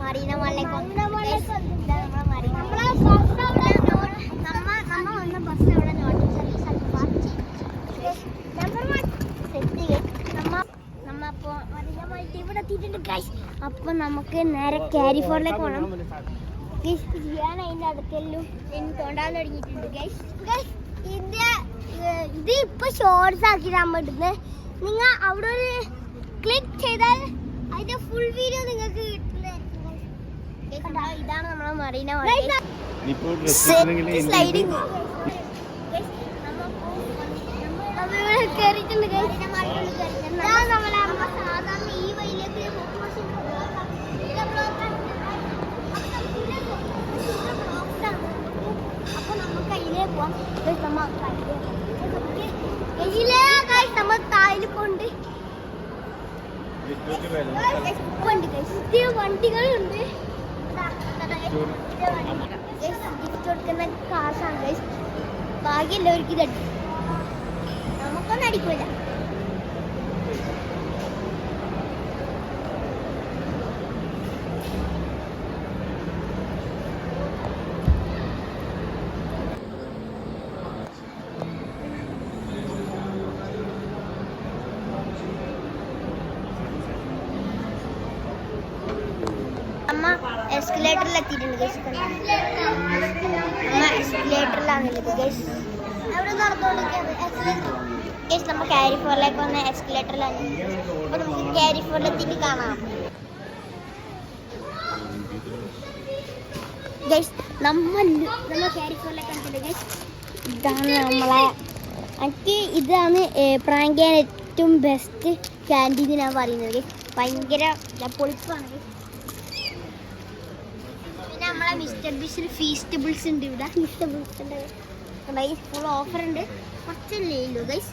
മറീന മാളിലേക്ക് ഇവിടെ എത്തിയിട്ടുണ്ട് ഗൈസ്. അപ്പൊ നമുക്ക് നേരെ കാരിഫോറിലേക്ക് പോകണം. ഞാൻ അതിന്റെ അടുത്തെല്ലാം തോണ്ടാൻ തുടങ്ങിയിട്ടുണ്ട് ഗൈസ്. ഇത് ഇപ്പൊ ഷോർട്സ് ആക്കിയിടാൻ പറ്റുന്നത്. നിങ്ങൾ അവിടെ ഒരു ക്ലിക്ക് ചെയ്താൽ അതിന്റെ ഫുൾ വീഡിയോ നിങ്ങൾക്ക് കിട്ടുന്നതായിരിക്കും. ഇതാണ് നമ്മളെ മറീന സ്ലൈഡിങ്. കേറിയിട്ടുണ്ട് സാധാരണ ഈ വഴിയിലേക്ക് അപ്പൊ നമുക്ക് അതിലേക്ക് പോവാം. നമ്മൾ താഴെ പോണ്ട് വണ്ടികളുണ്ട്. കൊടുക്കുന്ന കാശാണ് ഗൈസ്. ഭാഗ്യമുള്ളവർക്ക് ഇതടിക്കും, നമുക്കൊന്നും അടിക്കൂല. എസ്കലേറ്ററിൽ എത്തിയിട്ടുണ്ട് ഗൈസ്. എസ്കലേറ്ററിലാണുള്ളത് ഗൈസ്. അവിടെ ഗൈസ് നമ്മൾ കാരിഫോറിലേക്ക് വന്ന എസ്കലേറ്ററിലാണ്. അപ്പൊ നമുക്ക് കാരിഫോറിലെത്തിയിട്ട് കാണാം ഗൈസ്. നമ്മൾ കാരിഫോറിലേക്ക് വന്നിട്ടുണ്ട് ഗൈസ്. ഇതാണ് നമ്മളെ ഇതാണ് പ്രാങ്ക് ചെയ്യാൻ ഏറ്റവും ബെസ്റ്റ് ക്യാൻറ്റീൻ ഞാൻ പറയുന്നത് ഗൈസ്. ഭയങ്കര പൊളിപ്പാണ് ഗൈസ്. നമ്മളെ മിസ്റ്റർ ബീസിൽ ഫീസ്റ്റബിൾസ് ഉണ്ട്. ഇവിടെ ഫീസ്റ്റബിൾസ് ഉണ്ട് ഫുൾ ഓഫർ ഉണ്ട്. കുറച്ചല്ലേ ഉള്ളൂ ഗൈസ്.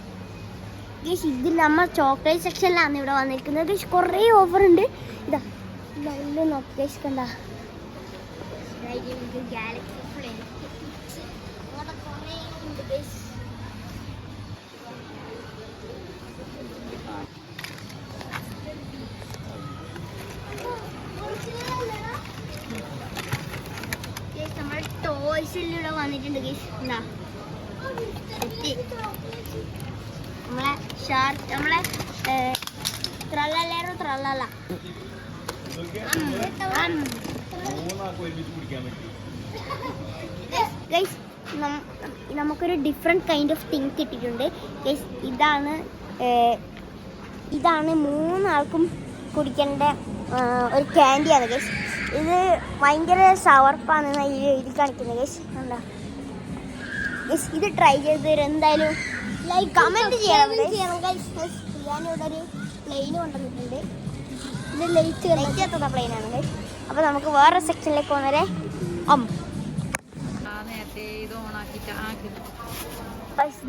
ഗൈസ് ഇത് നമ്മൾ ചോക്ലേറ്റ് സെക്ഷനിലാണ് ഇവിടെ വന്നിരിക്കുന്നത് ഗൈസ്. കുറേ ഓഫർ ഉണ്ട്. ഇതാ നല്ല നോക്കി ഗൈസ്. കണ്ട ഗാലക്സി ഫ്ലെയിം അങ്ങനെ കുറേ ഉണ്ട് ഗൈസ്. നമ്മൾ ടോയ്സിലൂടെ വന്നിട്ടുണ്ട് ഗൈസ്. എന്താ നമ്മളെ ഷാർക്ക് നമ്മളെ ത്രല്ലല്ലേറോ ത്രല്ലല്ല ഗൈസ്. നമുക്കൊരു ഡിഫറെൻറ്റ് കൈൻഡ് ഓഫ് തിങ് കിട്ടിയിട്ടുണ്ട് ഗൈസ്. ഇതാണ് 3 ആൾക്കും കുടിക്കേണ്ട ഒരു ക്യാൻഡിയാണ് ഗൈസ്. ഇത് ഭയങ്കര സവർപ്പാണ് എഴുതി കാണിക്കുന്നത് ഗൈസ്. എന്താ ഗൈസ് ഇത് ട്രൈ ചെയ്ത് എന്തായാലും ലൈക്ക് കമൻറ്റ് ചെയ്യണം ഗൈസ്. ഞാനിവിടെ ഒരു പ്ലെയിൻ കൊണ്ടുവന്നിട്ടുണ്ട്. ഇത് ലൈറ്റ് എത്തുന്ന പ്ലെയിനാണ് ഗൈസ്. അപ്പോൾ നമുക്ക് വേറെ സെക്ഷനിലേക്ക് പോകുന്നവരെ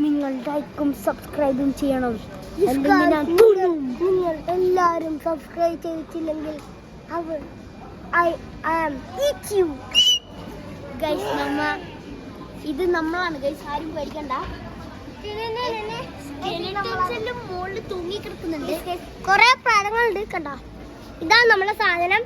നിങ്ങൾ ലൈക്കും സബ്സ്ക്രൈബും ചെയ്യണം. നിങ്ങൾ എല്ലാവരും സബ്സ്ക്രൈബ് ചെയ്തിട്ടില്ലെങ്കിൽ I am eat you guys. ഇത് നമ്മളാണ് ഗൈസ്. ആരും പേടിക്കണ്ട. മുകളിൽ തൂങ്ങി കിടക്കുന്നുണ്ട് കുറെ പ്രാണങ്ങളുണ്ട്. കണ്ട ഇതാണ് നമ്മളെ സാധനം.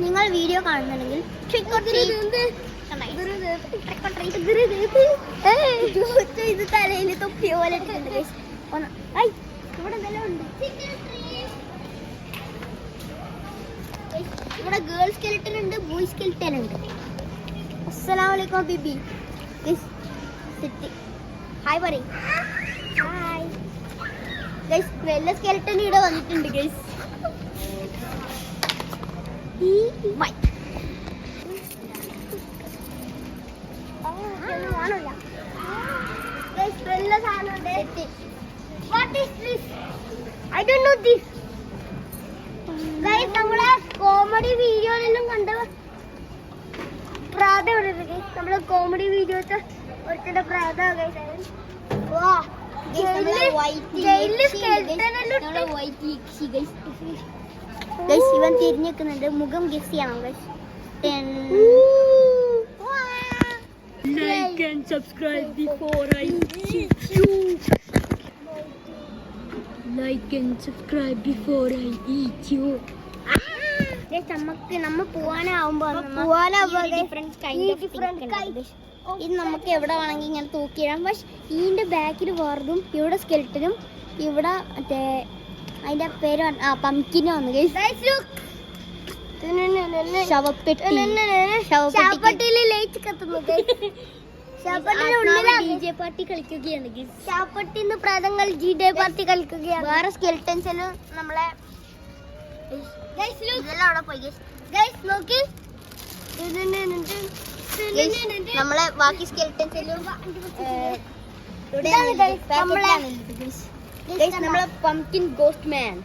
നിങ്ങൾ വീഡിയോ കാണുന്നുണ്ടെങ്കിൽ ഇത് തലയിൽ തൊപ്പിയ പോലെ ഇവിടെ ഗേൾ സ്കെൽട്ടൻ ഉണ്ട്, ബോയ് സ്കെൽട്ടൻ ഉണ്ട്. അസ്സലാമു അലൈക്കും ബിബി. ഹായ് പറയ്. Hi guys. വെള്ള സ്കെൽട്ടൻ ഇവിടെ വന്നിട്ടുണ്ട് guys. Bye. I don't know this. Guys, നമ്മളെ കോമഡി വീഡിയോയിലെല്ലാം കണ്ട പ്രാത ഇവിടെ ഗൈസ്. നമ്മളെ കോമഡി വീഡിയോത്തെ ഒരുത്തന്റെ പ്രാത ഗൈസ്. വാ ഗൈസ് ഇവൻ തിരിഞ്ഞു നിൽക്കുന്നുണ്ട്. മുഖം ഗസ് ചെയ്യണം guys. subscribe before I eat you. Like and subscribe before I eat you. നമ്മ പോവാനാവുമ്പോ ഇത് നമുക്ക് എവിടെ വേണമെങ്കിൽ ഇങ്ങനെ തൂക്കിയിടാം. പക്ഷെ ഇതിന്റെ ബാക്കിൽ വേറതും ഇവിടെ സ്കെൽറ്റനും ഇവിടെ മറ്റേ അതിന്റെ പേര് പംകിനും വന്നു. ശവപ്പെട്ടിയില് ലൈറ്റ് കത്തുന്നു. DJ പാർട്ടി കളിക്കുകയാണ്. ശവപ്പെട്ടിന്ന് പ്രേതങ്ങൾ DJ പാർട്ടി കളിക്കുകയാണ്. വേറെ സ്കെൽറ്റൻസിലും നമ്മളെ അവിടെ പോയി നോക്കി നമ്മളെ ബാക്കി സ്കെൽറ്റൻസിലും നമ്മളെ പംകിൻ ഗോസ്റ്റ് മാൻ.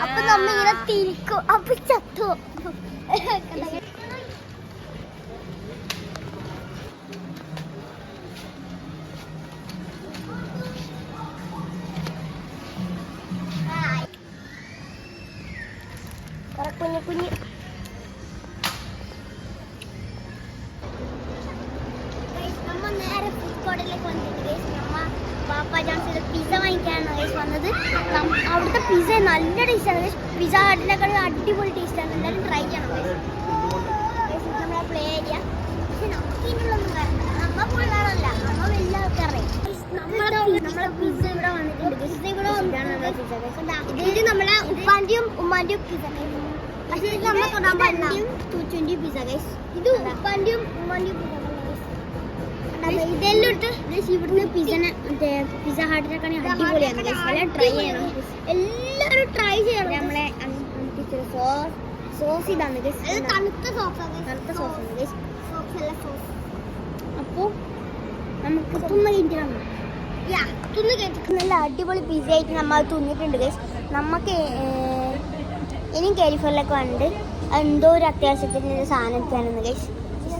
അപ്പൊ നമ്മളിങ്ങനെ തിരിക്കും. അപ്പൊ ചത്തു. കുഞ്ഞു കുഞ്ഞു നമ്മ നേരെ ഫുഡ് കോർട്ടിലേക്ക് വന്നിട്ട് നമ്മ പാപ്പ ജോൺസിന്റെ പിസ്സ വാങ്ങിക്കാനാണ് വന്നത്. അവിടുത്തെ പിസ്സ നല്ല ടേസ്റ്റാണ്. പിസ്സ ഹട്ടിനേക്കാൾ അടിപൊളി ടേസ്റ്റാണ്. എല്ലാവരും ട്രൈ ചെയ്യണം. നമ്മളെ പ്ലേ ഏരിയ. പക്ഷെ നമുക്ക് ഇതിനുള്ളൊന്നും കാരണം നമ്മ പിള്ളേരല്ല, നമ്മ വലിയ ആൾക്കാരെ. നമ്മളെ പിസ്സ ഇവിടെ വന്നിട്ടുണ്ട്. പിസ്സ ഇവിടെ ഇത് നമ്മളെ ഉപ്പാന്റെയും ഉമ്മാന്റെയും പിസ്സ. പക്ഷേ ഇത് നമ്മളെ തൊടാൻ പാടില്ല. 220 പിസ്സ ഗൈസ്. ഇത് ഉപ്പാന്റെയും ഉമ്മാന്റെയും പിസ്സ. ഇതെല്ലാം ഇട്ട് ഇവിടുന്ന് പിസ്സനെ മറ്റേ പിസ്സ ഹാട്ടിനൊക്കെ അടിപൊളിയാണ്. എല്ലാവരും ട്രൈ ചെയ്യണം. എല്ലാവരും ട്രൈ ചെയ്യണം. നമ്മളെ സോസ് ഇതാണ് തണുത്ത സോസാണ്. അപ്പോൾ നമുക്ക് നല്ല അടിപൊളി പിസ്സ ആയിട്ട് നമ്മൾ തിന്നിട്ടുണ്ട് ഗൈസ്. നമുക്ക് ഇനിയും കാലിഫോർണിലേക്ക് വന്നിട്ട് എന്തോ ഒരു അത്യാവശ്യത്തിന് സാധനം എടുക്കാനുണ്ട് ഗൈസ്.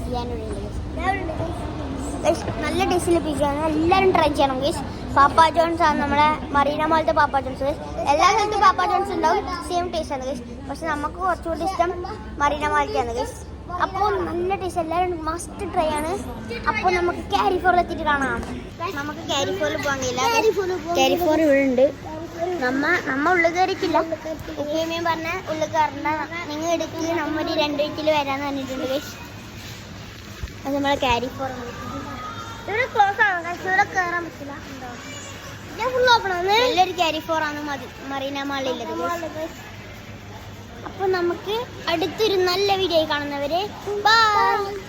ചെയ്യാനുണ്ട് ഗൈസ്. നല്ല ടേസ്റ്റിലെ പിസ്സയാണ്. എല്ലാവരും ട്രൈ ചെയ്യണം ഗൈസ്. പാപ്പ ജോൺസ് ആണ് നമ്മുടെ മറീന മോളത്തെ പാപ്പ ജോൺസ് ഗൈസ്. എല്ലാ സ്ഥലത്തും പാപ്പ ജോൺസ് ഉണ്ടാവും. സെയിം ടേസ്റ്റ് ആണ് ഗൈസ്. പക്ഷെ നമുക്ക് കുറച്ചുകൂടി ഇഷ്ടം മറീന മോളത്തെയാണ് ഗൈസ്. അപ്പോൾ നല്ല ടേസ്റ്റ്. എല്ലാവരും മസ്റ്റ് ട്രൈ ആണ്. അപ്പോൾ നമുക്ക് കാലിഫോർണിൽ എത്തിയിട്ട് കാണാം. നമുക്ക് കാലിഫോർണിൽ പോകാൻ കഴിയില്ല. കാലിഫോർ ഇവിടെ ഉണ്ട്. നമ്മ ഉള്ളിൽ കയറിക്കില്ല. ഉപ്പയും പറഞ്ഞ ഉള്ളിൽ കയറണ്ട, നിങ്ങൾ എടുക്കുക, നമ്മ ഒരു 2 വീക്കിൽ വരാന്ന് പറഞ്ഞിട്ടുണ്ട് ഗൈസ്. അത് നമ്മളെ കാലിഫോർ ഇവിടെ ക്ലോസ് ആണ്. ഇവിടെ കയറാൻ പറ്റില്ല. ഫുൾ ഓപ്പൺ ആണ്. നല്ലൊരു കാലിഫോർ ആണ് മറീന മാളിലുള്ളത്. അപ്പൊ നമുക്ക് അടുത്തൊരു നല്ല വീഡിയോ കാണുന്നവരെ ബൈ.